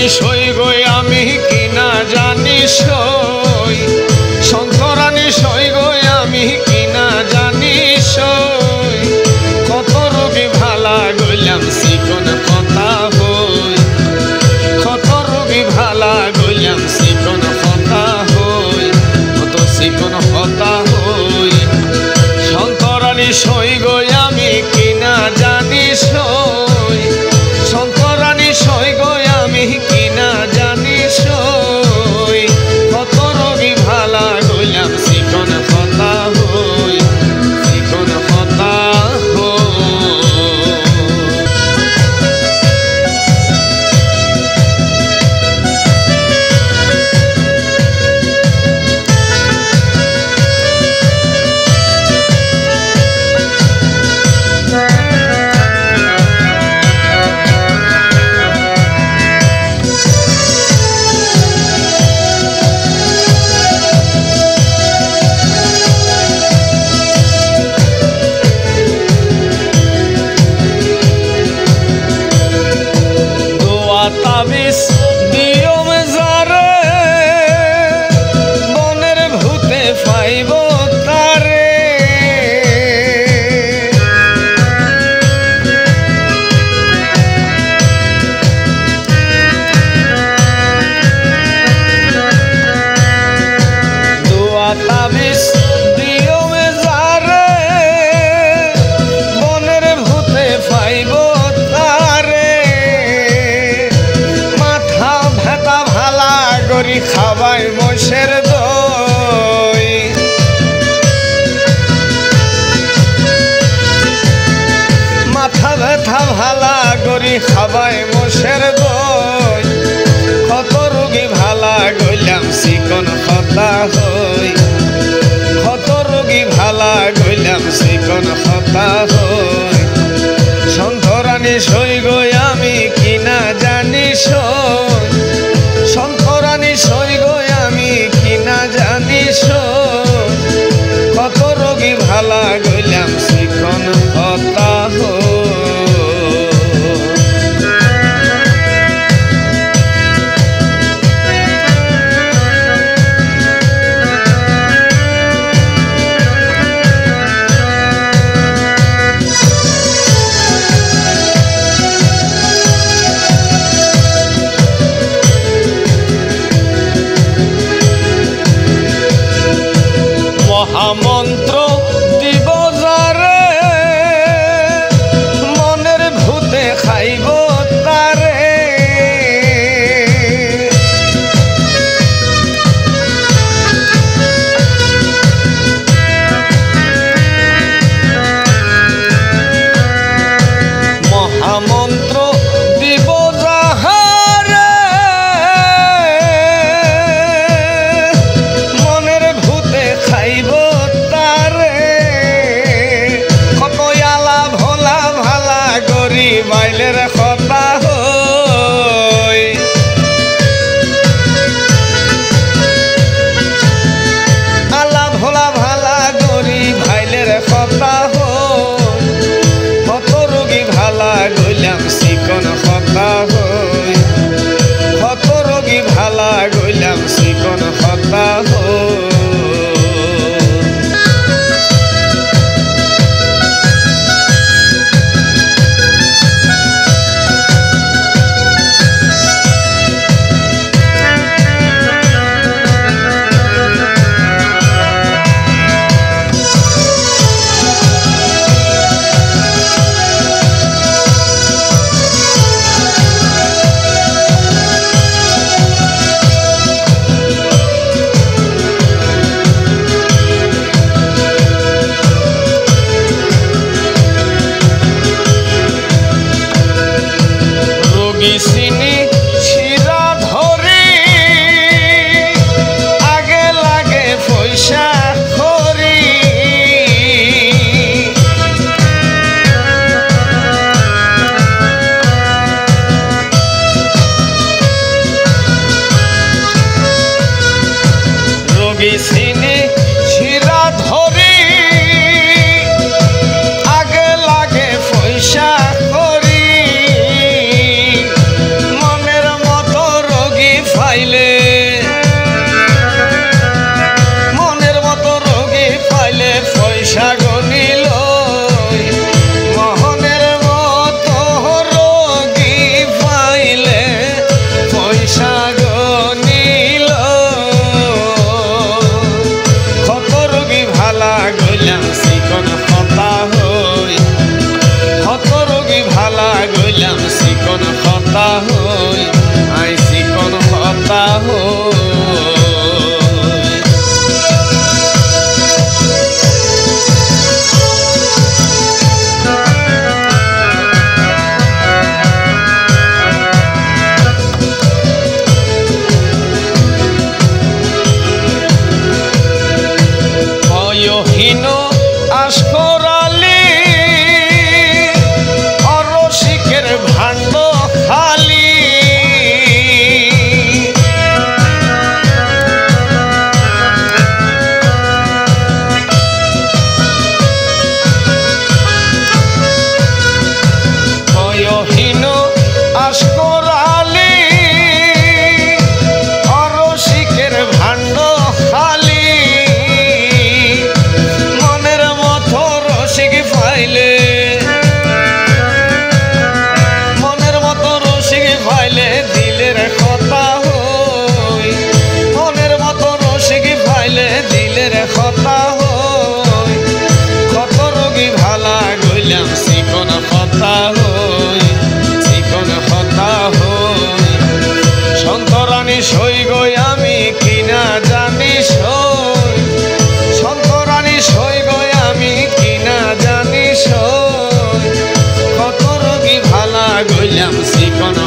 সই গো আমি কিনা জানি সই, শঙ্করানী সই গো আমি কিনা জানি সই। কত রোগী ভালা গইলাম চিকন কথা হই, কত রোগী ভালা গইলাম চিকন কথা হই, কত চিকন কথা হই। শঙ্করানী সই গো আমি কিনা জানি সই, শঙ্করানী সই গো আমি কিনা জানি সই। কত রোগী ভালা গইলাম চিকন কথা হই, চিকন কথা হই। তাবিজ দিও মেজারে, বনের ভূতে পাইব তারে। দোয়া তাবিজ দিও মেজারে, বনের ভূতে পাইব তারে। করি খাবাই মোষের দই, মাথা ব্যথা ভালা করি খাবাই মোষের দই। কত রোগী ভালা গইলাম চিকন কথা হই, কত রোগী ভালা গইলাম চিকন কথা হই। শঙ্করানী সই গো আমি কিনা জানি সই, শঙ্করানী সই গো আমি কিনা জানি সই। কত রোগী ভালা গইলাম চিকন কথা হই। মহামন্ত্র দিব যারে, মনের ভূতে খাইব তারে। মহামন্ত্র দিব যাহারে, মনের ভূতে খাইব তারে। কত আলা ভোলা ভালা গরি বাইলের কথা হই, আলা ভোলা ভালা গরি ভাইলের কথা হই। কত রোগী ভালা গইলাম চিকন কথা হই, কত রোগী ভালা গইলাম চিকন কথা হই। চিনি শিরা ধরি, আগে লাগে পয়সা করি। রোগী চিনি শিরা ধরি, আগে লাগে পয়সা করি। হতা হই আই চিকন হতা হই হীন আসকরালি অরসিকের ভাণ্ড খালি হীন আসকরালি অরসিকের ভাণ্ড খালি মনের মতো রসিক পাইলে দিলের কথা হই মনের মতো রসিক পাইলে দিলের কথা হই কত রোগী ভালা গইলাম চিকন কথা হই চিকন কথা হই সন্তরানী সই গই আমি কিনা জানি সই সন্তরানী সই গই আমি কিনা জানি সই কত রোগী ভালা গইলাম চিকন